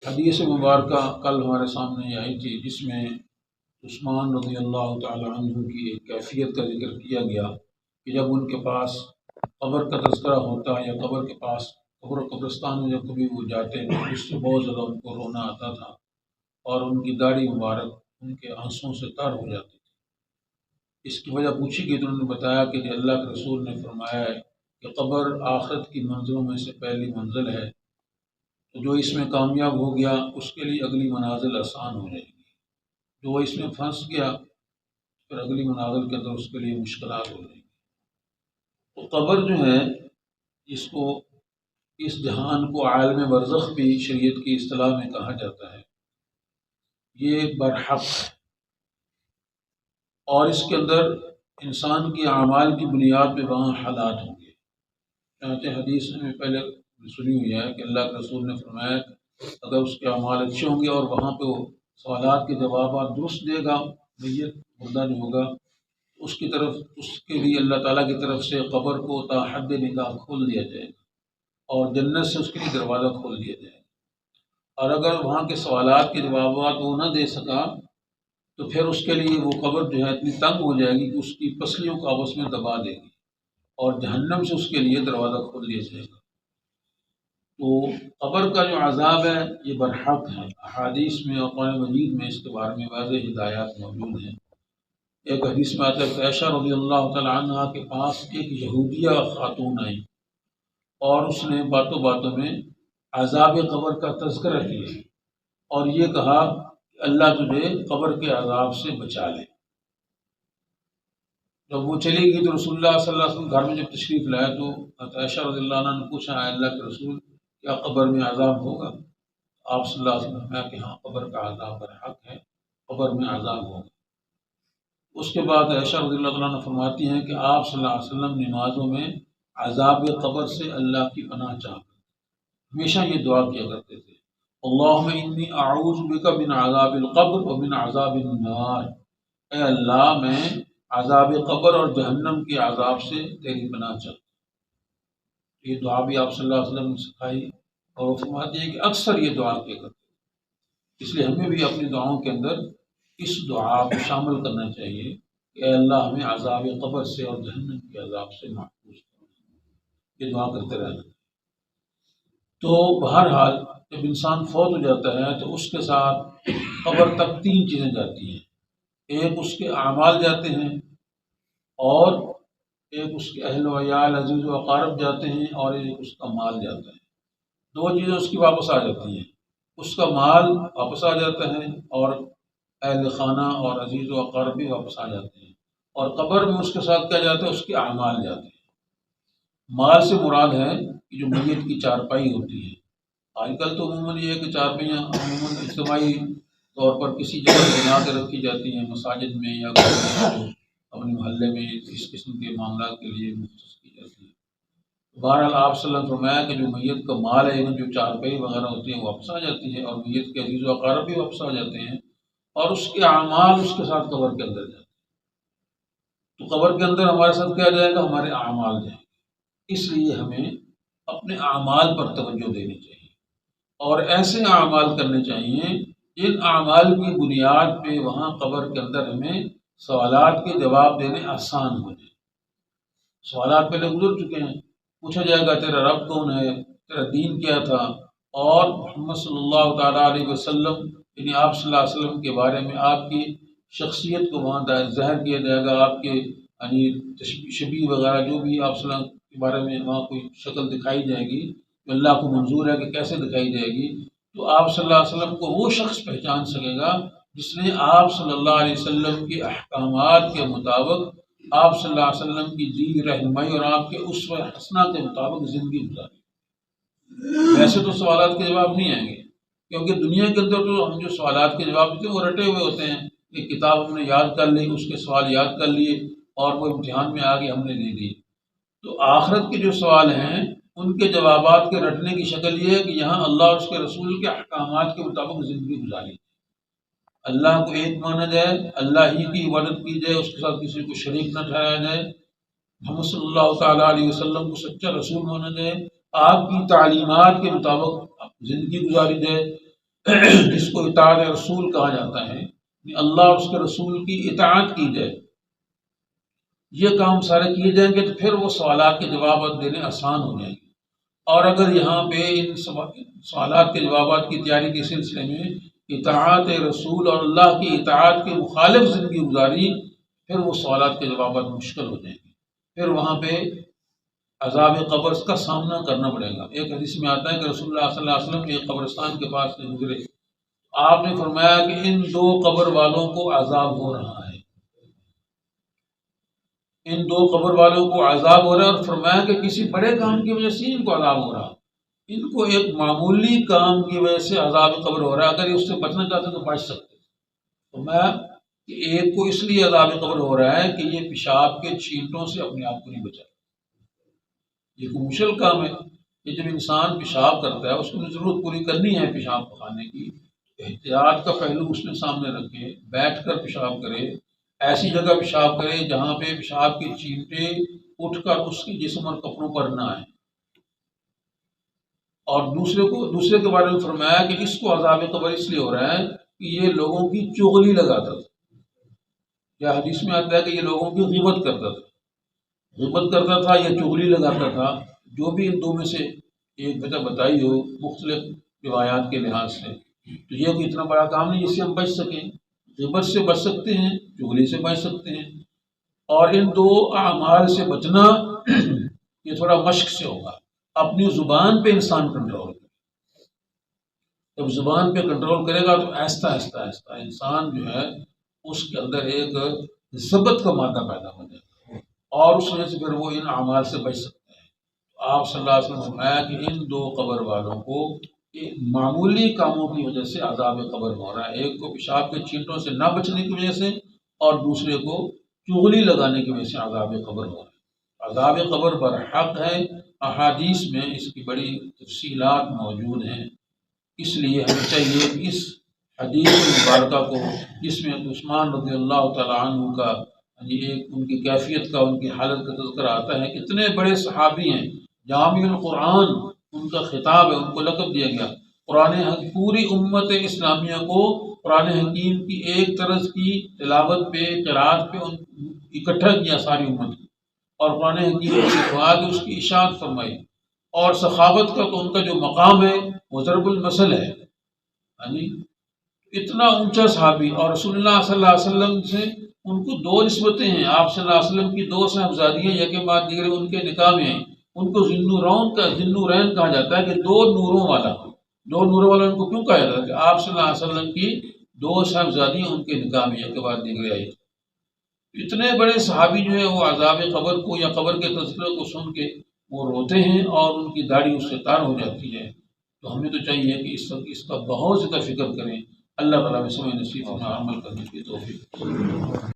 حدیث مبارکہ کل ہمارے سامنے آئی تھی، جس میں عثمان رضی اللہ تعالی عنہ کی ایک کیفیت کا ذکر کیا گیا کہ جب ان کے پاس قبر کا تذکرہ ہوتا یا قبر کے پاس قبر و قبرستان میں جب کبھی وہ جاتے تو اس سے بہت زیادہ ان کو رونا آتا تھا، اور ان کی داڑھی مبارک ان کے آنسوؤں سے تر ہو جاتی تھی۔ اس کی وجہ پوچھی گئی تو انہوں نے بتایا کہ اللہ کے رسول نے فرمایا ہے کہ قبر آخرت کی منزلوں میں سے پہلی منزل ہے، تو جو اس میں کامیاب ہو گیا اس کے لیے اگلی منازل آسان ہو جائے گی، جو اس میں پھنس گیا پھر اگلی منازل کے اندر اس کے لیے مشکلات ہو جائیں گی۔ تو قبر جو ہے، اس کو اس جہان کو عالم برزخ بھی شریعت کی اصطلاح میں کہا جاتا ہے، یہ برحق ہے، اور اس کے اندر انسان کی اعمال کی بنیاد پہ وہاں حالات ہوں گے۔ چنانچہ حدیث میں پہلے سنی ہوئی ہے کہ اللہ کے رسول نے فرمایا کہ اگر اس کے اعمال اچھے ہوں گے اور وہاں پہ وہ سوالات کے جوابات درست دے گا، میت مردہ نہیں ہوگا، اس کی طرف اس کے لیے اللہ تعالیٰ کی طرف سے قبر کو تا حد نگاہ کھول دیا جائے گا، اور جنت سے اس کے لیے دروازہ کھول دیا جائے گا۔ اور اگر وہاں کے سوالات کے جوابات وہ نہ دے سکا تو پھر اس کے لیے وہ قبر جو ہے اتنی تنگ ہو جائے گی کہ اس کی پسلیوں کو آپس میں دبا دے گی، اور جہنم سے اس کے لیے دروازہ کھول دیا جائے گا۔ تو قبر کا جو عذاب ہے یہ برحق ہے، احادیث میں اور قرآن مجید میں اس کے بارے میں واضح ہدایات موجود ہیں۔ ایک حدیث میں آتا ہے کہ عائشہ رضی اللہ تعالی عنہ کے پاس ایک یہودیہ خاتون آئی، اور اس نے باتوں باتوں میں عذاب قبر کا تذکرہ کیا اور یہ کہا کہ اللہ تجھے قبر کے عذاب سے بچا لے۔ جب وہ چلی گئی تو رسول اللہ صلی اللہ علیہ وسلم گھر میں جب تشریف لائے تو عائشہ رضی اللہ عنہ نے پوچھا، اے اللہ کے رسول، کیا قبر میں عذاب ہوگا؟ آپ صلی اللہ علیہ وسلم نے کہا کہ ہاں، قبر کا عذاب برحق ہے، قبر میں عذاب ہوگا۔ اس کے بعد عائشہ رضی اللہ عنہ فرماتی ہیں کہ آپ صلی اللہ علیہ وسلم نمازوں میں عذاب قبر سے اللہ کی پناہ چاہتے، ہمیشہ یہ دعا کیا کرتے تھے، اللہم انی اعوذ بک من عذاب القبر ومن عذاب النار، اے اللہ میں عذاب قبر اور جہنم کے عذاب سے تیری پناہ چاہتا ہوں۔ یہ دعا بھی آپ صلی اللہ علیہ وسلم نے سکھائی، اور وہ فرماتی ہے کہ اکثر یہ دعا کیا کرتے ہیں، اس لیے ہمیں بھی اپنی دعاؤں کے اندر اس دعا کو شامل کرنا چاہیے کہ اے اللہ ہمیں عذاب قبر سے اور جہنم کے عذاب سے محفوظ کرنا، یہ دعا کرتے رہنا۔ تو بہرحال جب انسان فوت ہو جاتا ہے تو اس کے ساتھ قبر تک تین چیزیں جاتی ہیں، ایک اس کے اعمال جاتے ہیں، اور ایک اس کے اہل و عیال عزیز و اقارب جاتے ہیں، اور ایک اس کا مال جاتا ہے۔ دو چیزیں اس کی واپس آ جاتی ہیں، اس کا مال واپس آ جاتا ہے اور اہل خانہ اور عزیز و اقارب بھی واپس آ جاتے ہیں، اور قبر میں اس کے ساتھ کیا جاتا ہے، اس کے اعمال جاتے ہیں۔ مال سے مراد ہے کہ جو میت کی چارپائی ہوتی ہے، آج کل تو عموماً یہ ہے کہ چارپائیاں عموماً اجتماعی طور پر کسی جگہ بنا کے رکھی جاتی ہیں، مساجد میں یا اپنے محلے میں اس قسم کے معاملات کے لیے مختص کی جاتی ہے۔ بہرحال آپ صلی اللہ علیہ وسلم نے فرمایا کہ جو میت کا مال ہے، یعنی جو چارپائی وغیرہ ہوتی ہیں واپس آ جاتی ہے، اور میت کے عزیز و اقارب بھی واپس آ جاتے ہیں، اور اس کے اعمال اس کے ساتھ قبر کے اندر جاتے ہیں۔ تو قبر کے اندر ہمارے ساتھ کیا جائے گا؟ ہمارے اعمال جائیں گے۔ اس لیے ہمیں اپنے اعمال پر توجہ دینی چاہیے، اور ایسے اعمال کرنے چاہیے جن اعمال کی بنیاد پہ وہاں قبر کے اندر ہمیں سوالات کے جواب دینے آسان ہو جائیں۔ سوالات پہلے گزر چکے ہیں، پوچھا جائے گا تیرا رب کون ہے، تیرا دین کیا تھا، اور محمد صلی اللہ تعالیٰ علیہ وسلم یعنی آپ صلی اللہ علیہ وسلم کے بارے میں آپ کی شخصیت کو وہاں ظاہر کیا جائے گا، آپ کے یعنی شبیہ وغیرہ جو بھی آپ صلی اللہ علیہ وسلم کے بارے میں وہاں کوئی شکل دکھائی جائے گی تو اللہ کو منظور ہے کہ کیسے دکھائی جائے گی، تو آپ صلی اللہ علیہ وسلم کو وہ شخص پہچان سکے گا جس نے آپ صلی اللہ علیہ وسلم کے احکامات کے مطابق آپ صلی اللہ علیہ وسلم کی دی رہنمائی اور آپ کے اسوہ حسنہ کے مطابق زندگی گزاری۔ ویسے تو سوالات کے جواب نہیں آئیں گے، کیونکہ دنیا کے اندر تو ہم جو سوالات کے جواب دیتے ہیں وہ رٹے ہوئے ہوتے ہیں، ایک کتاب ہم نے یاد کر لی، اس کے سوال یاد کر لیے، اور وہ امتحان میں آگے ہم نے دے دیے۔ تو آخرت کے جو سوال ہیں ان کے جوابات کے رٹنے کی شکل یہ ہے کہ یہاں اللہ اور اس کے رسول کے احکامات کے مطابق زندگی گزاری، اللہ کو ایک مانا جائے، اللہ ہی کی عبادت کی جائے، اس کے ساتھ کسی کو شریک نہ ٹھہرایا جائے، محمد صلی اللہ تعالیٰ علیہ وسلم کو سچا رسول مانا جائے، آپ کی تعلیمات کے مطابق زندگی گزاری جائے، جس کو اطاعت رسول کہا جاتا ہے، اللہ اور اس کے رسول کی اطاعت کی جائے، یہ کام سارے کیے جائیں گے تو پھر وہ سوالات کے جوابات دینے آسان ہو جائیں گے۔ اور اگر یہاں پہ ان سوالات کے جوابات کی تیاری کے سلسلے میں اطاعت رسول اور اللہ کی اطاعت کے مخالف زندگی گزاری، پھر وہ سوالات کے جوابات مشکل ہو جائیں گے، پھر وہاں پہ عذاب قبر کا سامنا کرنا پڑے گا۔ ایک حدیث میں آتا ہے کہ رسول اللہ صلی اللہ علیہ وسلم ایک قبرستان کے پاس سے گزرے، آپ نے فرمایا کہ ان دو قبر والوں کو عذاب ہو رہا ہے، ان دو قبر والوں کو عذاب ہو رہا ہے، اور فرمایا کہ کسی بڑے کام کی وجہ سے ان کو عذاب ہو رہا، ان کو ایک معمولی کام کی وجہ سے عذاب قبر ہو رہا ہے، اگر یہ اس سے بچنا چاہتے تو بچ سکتے۔ فرمایا کہ ایک کو اس لیے عذاب قبر ہو رہا ہے کہ یہ پیشاب کے چھینٹوں سے اپنے آپ کو نہیں بچا، یہ کوئی مشکل کام ہے۔ یہ جب انسان پیشاب کرتا ہے اس کو ضرورت پوری کرنی ہے پیشاب پکانے کی، احتیاط کا پہلو اس نے سامنے رکھے، بیٹھ کر پیشاب کرے، ایسی جگہ پیشاب کرے جہاں پہ پیشاب کی چینٹیں اٹھ کر اس کے جسم اور کپڑوں پر نہ آئیں۔ اور دوسرے کے بارے میں فرمایا کہ اس کو عذاب قبر اس لیے ہو رہا ہے کہ یہ لوگوں کی چغلی لگاتا تھا، یا حدیث میں آتا ہے کہ یہ لوگوں کی غیبت کرتا تھا یا چغلی لگاتا تھا، جو بھی ان دو میں سے ایک وجہ بتائی ہو مختلف روایات کے لحاظ سے، تو یہ کوئی اتنا بڑا کام نہیں جس سے ہم بچ سکیں۔ غیبت سے بچ سکتے ہیں، چغلی سے بچ سکتے ہیں، اور ان دو اعمال سے بچنا یہ تھوڑا مشق سے ہوگا۔ اپنی زبان پہ انسان کنٹرول کرے، جب زبان پہ کنٹرول کرے گا تو آہستہ آہستہ انسان جو ہے اس کے اندر ایک ضبط کا مادہ پیدا ہو جائے گا، اور اس وجہ سے پھر وہ ان اعمال سے بچ سکتے ہیں۔ آپ صلی اللہ علیہ وسلم نے فرمایا کہ ان دو قبر والوں کو معمولی کاموں کی وجہ سے عذاب قبر ہو رہا ہے، ایک کو پیشاب کے چھینٹوں سے نہ بچنے کی وجہ سے، اور دوسرے کو چغلی لگانے کی وجہ سے عذاب قبر ہو رہا ہے۔ عذاب قبر برحق ہے، احادیث میں اس کی بڑی تفصیلات موجود ہیں، اس لیے ہمیں چاہیے کہ اس حدیث مبارکہ کو، جس میں عثمان رضی اللہ تعالیٰ عنہ کا ایک ان کی کیفیت کا، ان کی حالت کا تذکرہ آتا ہے، کتنے بڑے صحابی ہیں، جامع القرآن ان کا خطاب ہے، ان کو لقب دیا گیا۔ پوری امت اسلامیہ کو قرآن حکیم کی ایک طرز کی تلاوت پہ، قرات پہ اکٹھا کیا ساری امت کو، اور قرآن حکیم کی بعد اس کی اشاعت فرمائی، اور سخاوت کا تو ان کا جو مقام ہے وہ ضرب المثل ہے، یعنی اتنا اونچا صحابی، اور رسول اللہ صلی اللہ علیہ وسلم سے ان کو دو نسبتیں ہیں، آپ صلی اللہ علیہ وسلم کی دو صاحبزادیاں یکے بعد دیگر ان کے نکاح میں ہیں، ان کو ذوالنورین کہا جاتا ہے کہ دو نوروں والا ان کو کیوں کہا جاتا ہے کہ آپ صلی اللہ علیہ وسلم کی دو صاحبزادیاں ان کے نکاح میں یکے بعد دیگر آئی۔ اتنے بڑے صحابی جو ہے وہ عذاب قبر کو یا قبر کے تذکرے کو سن کے وہ روتے ہیں، اور ان کی داڑھی اس سے تار ہو جاتی ہے۔ تو ہمیں تو چاہیے کہ اس کا بہت زیادہ فکر کریں۔ اللہ تعالیٰ میں سمجھ نصیب میں عمل کرنے کی توفیق۔